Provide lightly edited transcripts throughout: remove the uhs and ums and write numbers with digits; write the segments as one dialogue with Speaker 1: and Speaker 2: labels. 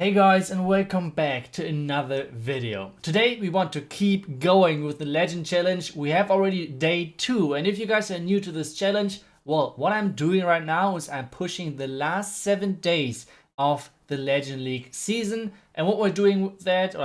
Speaker 1: Hey guys, and welcome back to another video. Today we want to keep going with the Legend Challenge. We have already day 2, and if you guys are new to this challenge, well, what I'm doing right now is I'm pushing the last 7 days of the Legend League season, and what we're doing with that,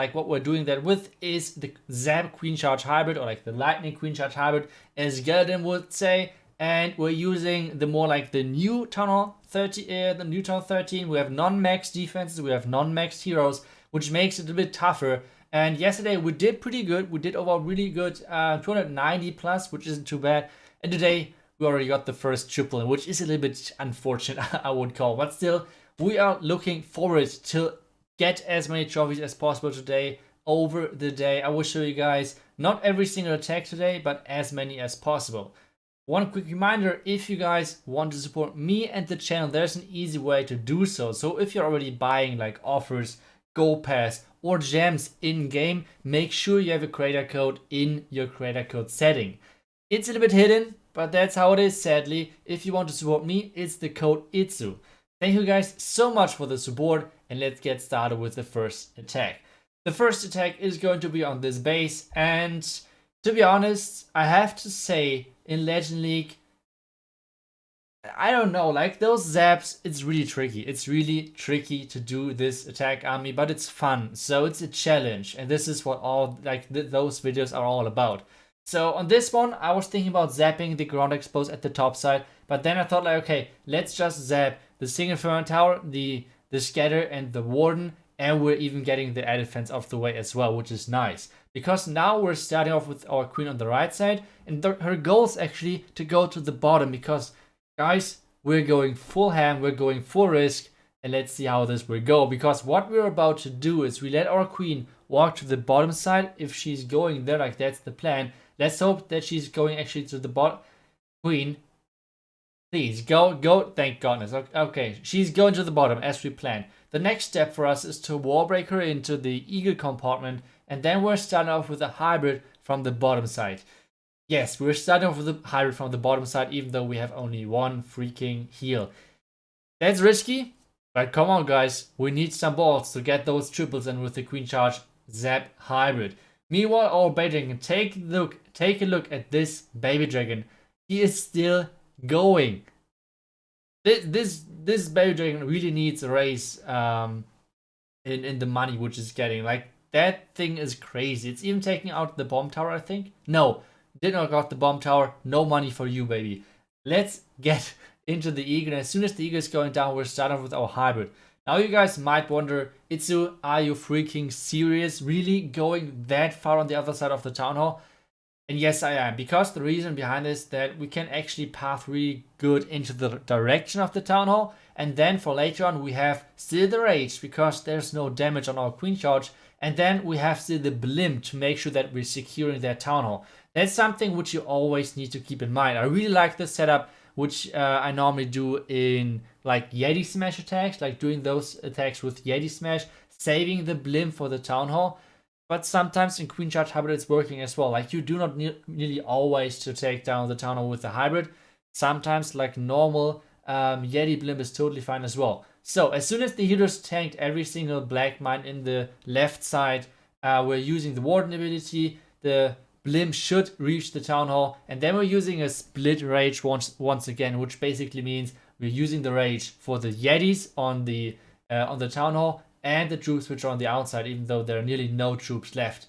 Speaker 1: is the Zap Queen Charge Hybrid, or like the Lightning Queen Charge Hybrid, as Gelden would say. And we're using the more like the new Town Hall 30, the new Town 13. We have non-max defenses, we have non-max heroes, which makes it a bit tougher. And yesterday we did pretty good. We did overall really good, 290 plus, which isn't too bad. And today we already got the first triple, which is a little bit unfortunate, I would call. But still, we are looking forward to get as many trophies as possible today over the day. I will show you guys not every single attack today, but as many as possible. One quick reminder, if you guys want to support me and the channel, there's an easy way to do so. So if you're already buying like offers, Go Pass, or gems in-game, make sure you have a creator code in your creator code setting. It's a little bit hidden, but that's how it is, sadly. If you want to support me, it's the code ITZU. Thank you guys so much for the support, and let's get started with the first attack. The first attack is going to be on this base, and to be honest, I have to say, in Legend League, I don't know, like those zaps, it's really tricky. It's really tricky to do this attack army, but it's fun. So it's a challenge, and this is what all those videos are all about. So on this one, I was thinking about zapping the ground expose at the top side, but then I thought like, okay, let's just zap the single Ferment Tower, the scatter, and the warden, and we're even getting the air defense off the way as well, which is nice. Because now we're starting off with our queen on the right side, and her goal is actually to go to the bottom, because guys, we're going full ham, we're going full risk, and let's see how this will go. Because what we're about to do is we let our queen walk to the bottom side. If she's going there, like that's the plan. Let's hope that she's going actually to the bottom. Queen, please go, thank goodness. Okay, she's going to the bottom as we planned. The next step for us is to wall break her into the eagle compartment, and then we're starting off with a hybrid from the bottom side. Yes, we're starting off with a hybrid from the bottom side, even though we have only one freaking heal. That's risky, but come on guys, we need some balls to get those triples in with the Queen Charge Zap hybrid. Meanwhile, our baby dragon, take a look at this baby dragon. He is still going. This baby dragon really needs a raise in the money which is getting. Like, that thing is crazy. It's even taking out the bomb tower, I think. No, did not got the bomb tower. No money for you, baby. Let's get into the eagle. And as soon as the eagle is going down, we're starting with our hybrid. Now you guys might wonder, Itzu, are you freaking serious? Really going that far on the other side of the town hall? And yes, I am, because the reason behind this is that we can actually path really good into the direction of the town hall, and then for later on we have still the rage because there's no damage on our queen charge, and then we have still the blimp to make sure that we're securing their town hall. That's something which you always need to keep in mind. I really like this setup, which I normally do in like Yeti Smash attacks, like doing those attacks with Yeti Smash, saving the blimp for the town hall. But sometimes in Queen Charge Hybrid it's working as well. Like, you do not nearly always to take down the town hall with the hybrid. Sometimes like normal Yeti blimp is totally fine as well. So as soon as the healers tanked every single black mine in the left side, we're using the warden ability. The blimp should reach the town hall, and then we're using a split rage once again, which basically means we're using the rage for the Yetis on the town hall, and the troops which are on the outside, even though there are nearly no troops left.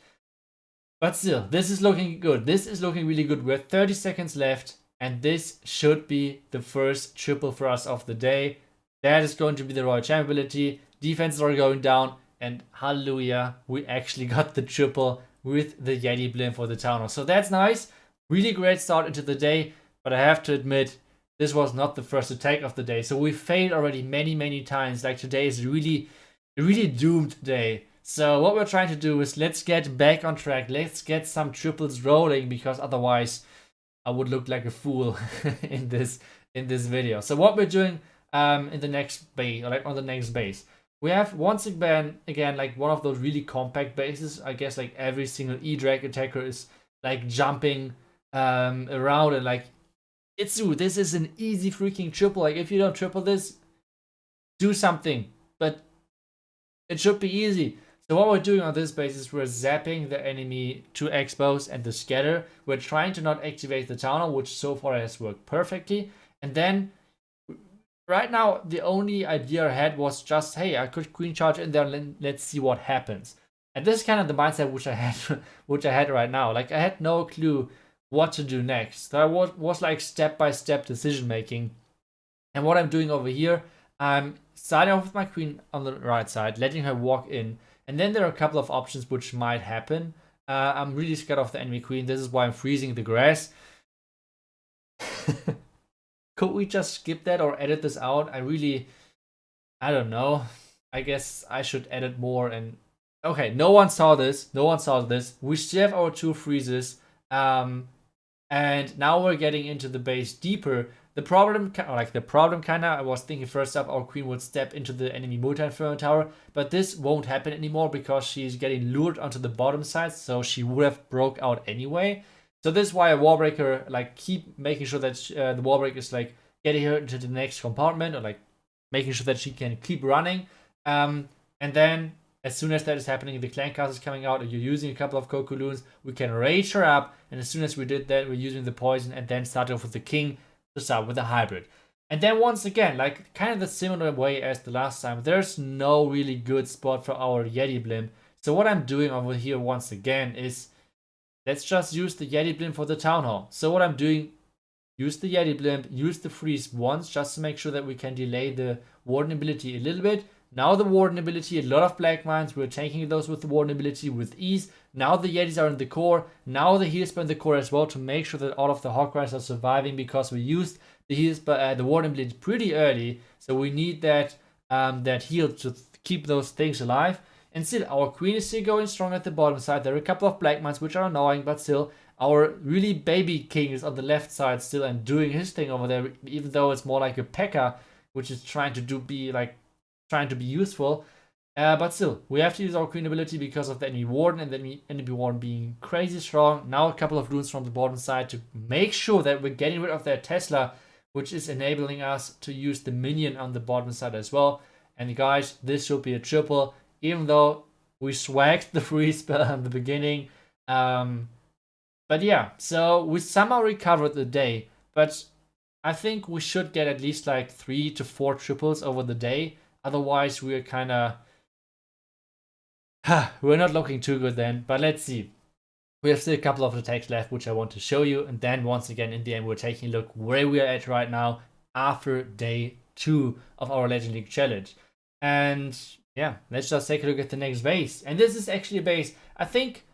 Speaker 1: But still, this is looking good. This is looking really good. We have 30 seconds left, and this should be the first triple for us of the day. That is going to be the Royal Champ ability. Defenses are going down, and hallelujah, we actually got the triple with the Yeti blimp for the town hall. So that's nice. Really great start into the day, but I have to admit, this was not the first attack of the day. So we failed already many times. Like, today is really doomed day. So what we're trying to do is let's get back on track. Let's get some triples rolling, because otherwise I would look like a fool in this video. So what we're doing in the next base, or like on the next base, we have once again like one of those really compact bases. I guess like every single E-Drag attacker is like jumping around, and like, this is an easy freaking triple. Like, if you don't triple this, do something. But It should be easy. So what we're doing on this base is we're zapping the enemy to expose and the scatter. We're trying to not activate the town hall, which so far has worked perfectly. And then right now the only idea I had was just, hey, I could queen charge in there and let's see what happens. And this is kind of the mindset which I had which I had right now. Like I had no clue what to do next. So I was like step-by-step decision making. And what I'm doing over here, I'm starting off with my queen on the right side, letting her walk in. And then there are a couple of options which might happen. I'm really scared of the enemy queen. This is why I'm freezing the grass. Could we just skip that or edit this out? I don't know. I guess I should edit more and... Okay, no one saw this. No one saw this. We still have our 2 freezes. And now we're getting into the base deeper. The problem kinda, I was thinking first up our queen would step into the enemy multi-inferno tower, but this won't happen anymore because she's getting lured onto the bottom side, so she would have broke out anyway. So this is why a wallbreaker, like, keep making sure that the wallbreaker is like getting her into the next compartment, or like making sure that she can keep running. And then as soon as that is happening, the clan cast is coming out, and you're using a couple of Cocooloons, we can rage her up. And as soon as we did that, we're using the poison and then start off with the king to start with the hybrid. And then once again, like kind of the similar way as the last time, there's no really good spot for our Yeti blimp. So what I'm doing over here once again is, let's just use the Yeti blimp for the town hall. So what I'm doing, use the Yeti blimp, use the freeze once just to make sure that we can delay the warden ability a little bit. Now the warden ability, a lot of black mines, we're taking those with the warden ability with ease. Now the Yetis are in the core. Now the heals are in the core as well to make sure that all of the Hawkeyes are surviving, because we used the heals, the warden ability pretty early. So we need that that heal to keep those things alive. And still, our queen is still going strong at the bottom side. There are a couple of black mines which are annoying, but still, our really baby king is on the left side still and doing his thing over there, even though it's more like a P.E.K.K.A, which is trying to be useful. But still, we have to use our queen ability because of the enemy warden, and the enemy warden being crazy strong. Now a couple of runes from the bottom side to make sure that we're getting rid of their Tesla, which is enabling us to use the minion on the bottom side as well. And guys, this should be a triple, even though we swagged the freeze spell in the beginning. But yeah, so we somehow recovered the day, but I think we should get at least like 3 to 4 triples over the day. Otherwise, we're kind of... we're not looking too good then, but let's see. We have still a couple of attacks left, which I want to show you. And then once again, in the end, we're taking a look where we are at right now after day 2 of our Legend League challenge. And yeah, let's just take a look at the next base. And this is actually a base, I think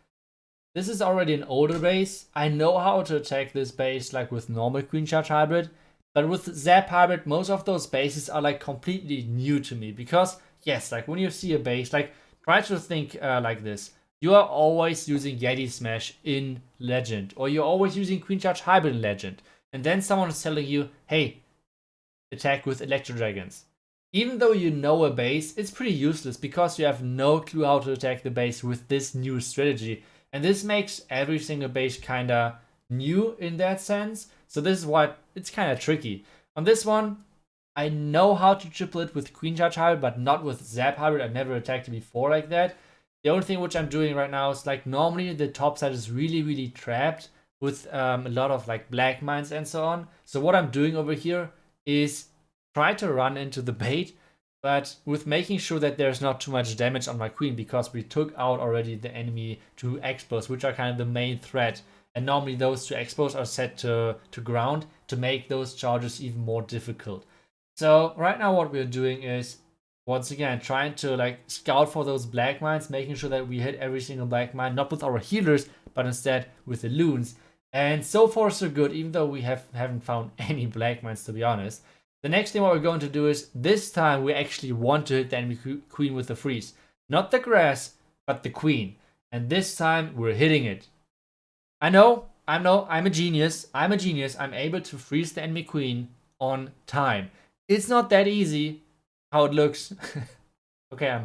Speaker 1: this is already an older base. I know how to attack this base like with normal Queen Charge Hybrid. But with Zap Hybrid, most of those bases are like completely new to me. Because yes, like when you see a base, like try to think like this. You are always using Yeti Smash in Legend, or you're always using Queen Charge Hybrid in Legend, and then someone is telling you, hey, attack with Electro Dragons. Even though you know a base, it's pretty useless because you have no clue how to attack the base with this new strategy. And this makes every single base kinda new in that sense. So this is why it's kinda tricky. On this one, I know how to triple it with Queen Charge Hybrid, but not with Zap Hybrid. I've never attacked it before like that. The only thing which I'm doing right now is like normally the top side is really trapped with a lot of like black mines and so on. So what I'm doing over here is try to run into the bait, but with making sure that there's not too much damage on my queen, because we took out already the enemy 2 expos, which are kind of the main threat. And normally those 2 expos are set to ground to make those charges even more difficult. So right now what we're doing is, once again, trying to like scout for those black mines, making sure that we hit every single black mine, not with our healers, but instead with the loons. And so far so good, even though we haven't found any black mines, to be honest. The next thing what we're going to do is, this time we actually want to hit the enemy queen with the freeze. Not the grass, but the queen. And this time we're hitting it. I know, I'm a genius. I'm able to freeze the enemy queen on time. It's not that easy how it looks. Okay,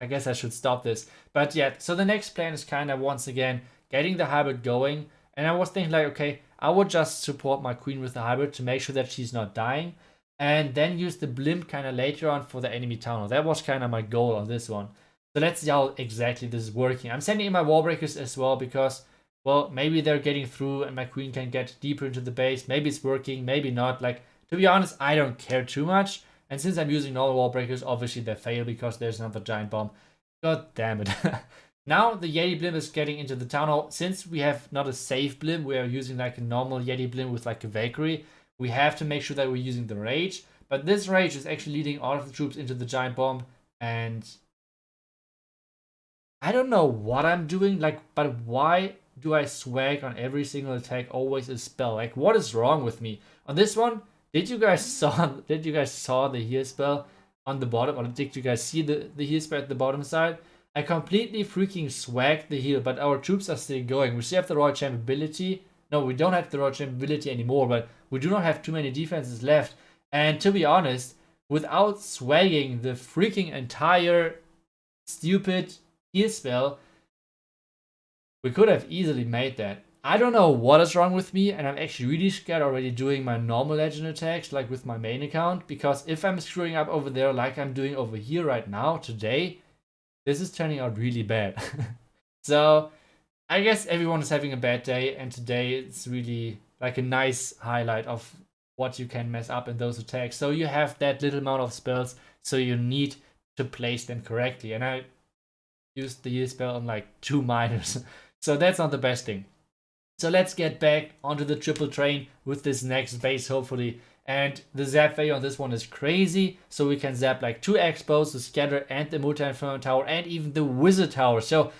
Speaker 1: I guess I should stop this. But yeah, so the next plan is kind of once again getting the hybrid going. And I was thinking like, okay, I would just support my queen with the hybrid to make sure that she's not dying. and then use the blimp kind of later on for the enemy town hall. That was kind of my goal on this one. So let's see how exactly this is working. I'm sending in my wall breakers as well because, well, maybe they're getting through and my queen can get deeper into the base. Maybe it's working, maybe not. Like, to be honest, I don't care too much. And since I'm using all the wall breakers, obviously they fail because there's another giant bomb. God damn it. Now the Yeti blimp is getting into the town hall. Since we have not a safe blimp, we are using like a normal Yeti blimp with like a Valkyrie. We have to make sure that we're using the rage. But this rage is actually leading all of the troops into the giant bomb. And I don't know what I'm doing, like, but why do I swag on every single attack always a spell? Like, what is wrong with me? On this one, did you guys saw the heal spell on the bottom, or did you guys see the heal spell at the bottom side? I completely freaking swagged the heal, but our troops are still going. We still have the Royal Champ ability. No, we don't have the Royal Champ ability anymore, but we do not have too many defenses left. And to be honest, without swagging the freaking entire stupid heal spell, we could have easily made that. I don't know what is wrong with me, and I'm actually really scared already doing my normal legend attacks, like with my main account, because if I'm screwing up over there like I'm doing over here right now, today, this is turning out really bad. So, I guess everyone is having a bad day, and today it's really like a nice highlight of what you can mess up in those attacks. So you have that little amount of spells, so you need to place them correctly. And I used the heal spell on like 2 minors. So that's not the best thing. So let's get back onto the triple train with this next base, hopefully. And the zap value on this one is crazy. So we can zap like 2 expos, the scatter and the multi-inferno tower and even the wizard tower. So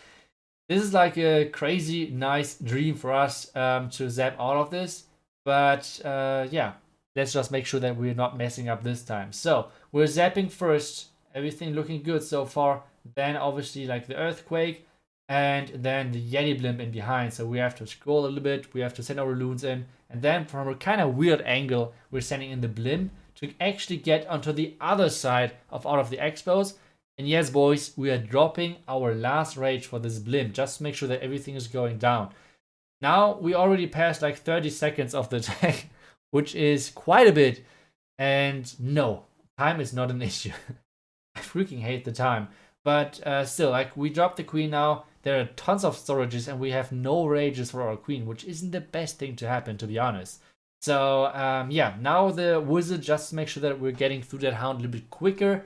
Speaker 1: this is like a crazy nice dream for us to zap all of this. But yeah, let's just make sure that we're not messing up this time. So we're zapping first. Everything looking good so far. Then obviously like the earthquake. And then the Yeti blimp in behind. So we have to scroll a little bit. We have to send our loons in. And then from a kind of weird angle, we're sending in the blimp to actually get onto the other side of all of the expos. And yes, boys, we are dropping our last rage for this blimp. Just to make sure that everything is going down. Now, we already passed like 30 seconds of the attack, which is quite a bit. And no, time is not an issue. I freaking hate the time. But still, like, we dropped the queen now. There are tons of storages and we have no rages for our queen, which isn't the best thing to happen, to be honest. So, yeah, now the wizard, just to make sure that we're getting through that hound a little bit quicker,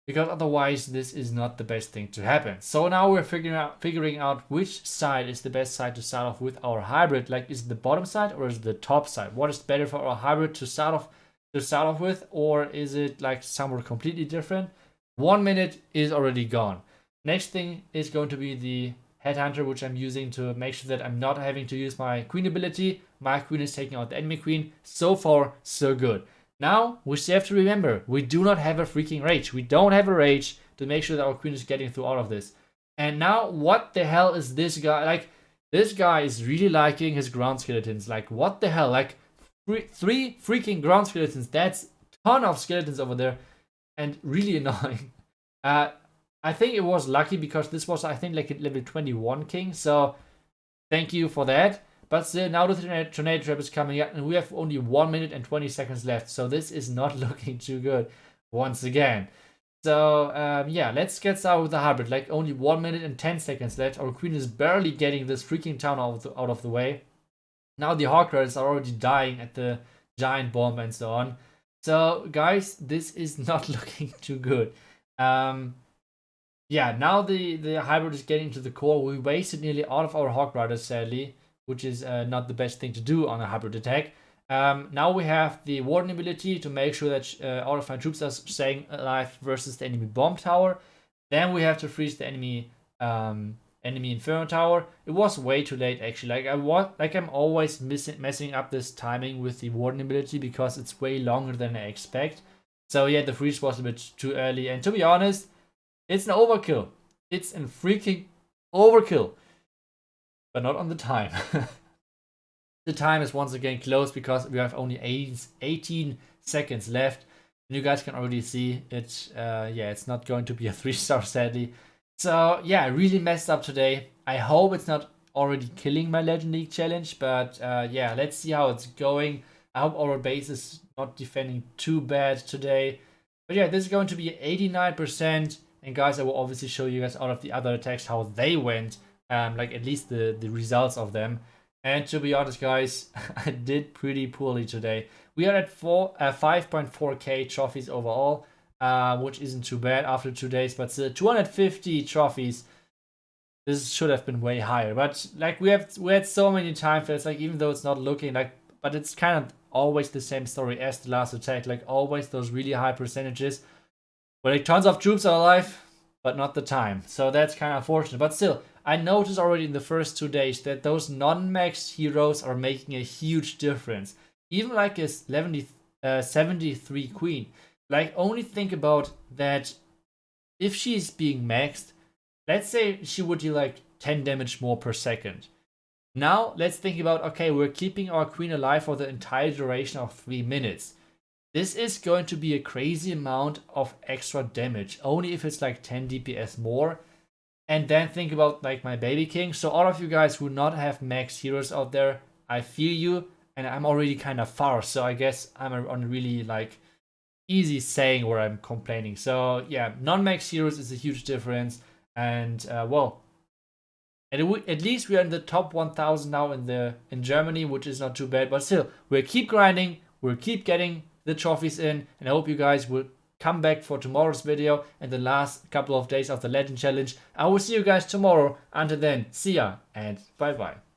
Speaker 1: because otherwise this is not the best thing to happen. So now we're figuring out which side is the best side to start off with our hybrid. Like, is it the bottom side or is it the top side? What is better for our hybrid to start off with, or is it like somewhere completely different? 1 minute is already gone. Next thing is going to be the headhunter, which I'm using to make sure that I'm not having to use my queen ability. My queen is taking out the enemy queen. So far, so good. Now, we still have to remember, we do not have a freaking rage. We don't have a rage to make sure that our queen is getting through all of this. And now, what the hell is this guy? Like, this guy is really liking his ground skeletons. Like, what the hell? Like, 3 freaking ground skeletons. That's a ton of skeletons over there. And really annoying. I think it was lucky because this was, I think, like a level 21 king. So, thank you for that. But still, now the tornado trap is coming up and we have only 1 minute and 20 seconds left. So, this is not looking too good once again. So, yeah, let's get started with the hybrid. Like, only 1 minute and 10 seconds left. Our queen is barely getting this freaking town out of the way. Now, the Hawk Riders are already dying at the giant bomb and so on. So, guys, this is not looking too good. Yeah, now the hybrid is getting to the core. We wasted nearly all of our Hawk Riders, sadly, which is not the best thing to do on a hybrid attack. Now we have the Warden ability to make sure that all of my troops are staying alive versus the enemy bomb tower. Then we have to freeze the enemy Inferno tower. It was way too late, actually. I'm always messing up this timing with the Warden ability because it's way longer than I expect. So yeah, the freeze was a bit too early. And to be honest, it's an overkill. It's a freaking overkill. But not on the time. The time is once again closed because we have only 18 seconds left. And you guys can already see it. Yeah, it's not going to be a 3-star, sadly. So yeah, I really messed up today. I hope it's not already killing my Legend League challenge. But yeah, let's see how it's going. I hope our base is not defending too bad today. But yeah, this is going to be 89%. And guys, I will obviously show you guys out of the other attacks how they went, like at least the results of them. And to be honest, guys, I did pretty poorly today. We are at 5.4k trophies overall, which isn't too bad after 2 days, but still 250 trophies. This should have been way higher. But like we had so many time fails, like even though it's not looking like, but it's kind of always the same story as the last attack, like always those really high percentages. But like tons of troops are alive, but not the time. So that's kind of unfortunate. But still, I noticed already in the first 2 days that those non-maxed heroes are making a huge difference. Even like a 73 queen. Like only think about that if she's being maxed, let's say she would do like 10 damage more per second. Now let's think about, okay, we're keeping our queen alive for the entire duration of 3 minutes. This is going to be a crazy amount of extra damage, only if it's like 10 DPS more. And then think about like my baby king. So all of you guys who not have max heroes out there, I feel you, and I'm already kind of far. So I guess I'm on really like easy saying where I'm complaining. So yeah, non-max heroes is a huge difference. And well, at least we are in the top 1000 now in Germany, which is not too bad. But still, we'll keep grinding. We'll keep getting the trophies in, and I hope you guys will come back for tomorrow's video and the last couple of days of the Legend Challenge. I will see you guys tomorrow. Until then, see ya and bye bye.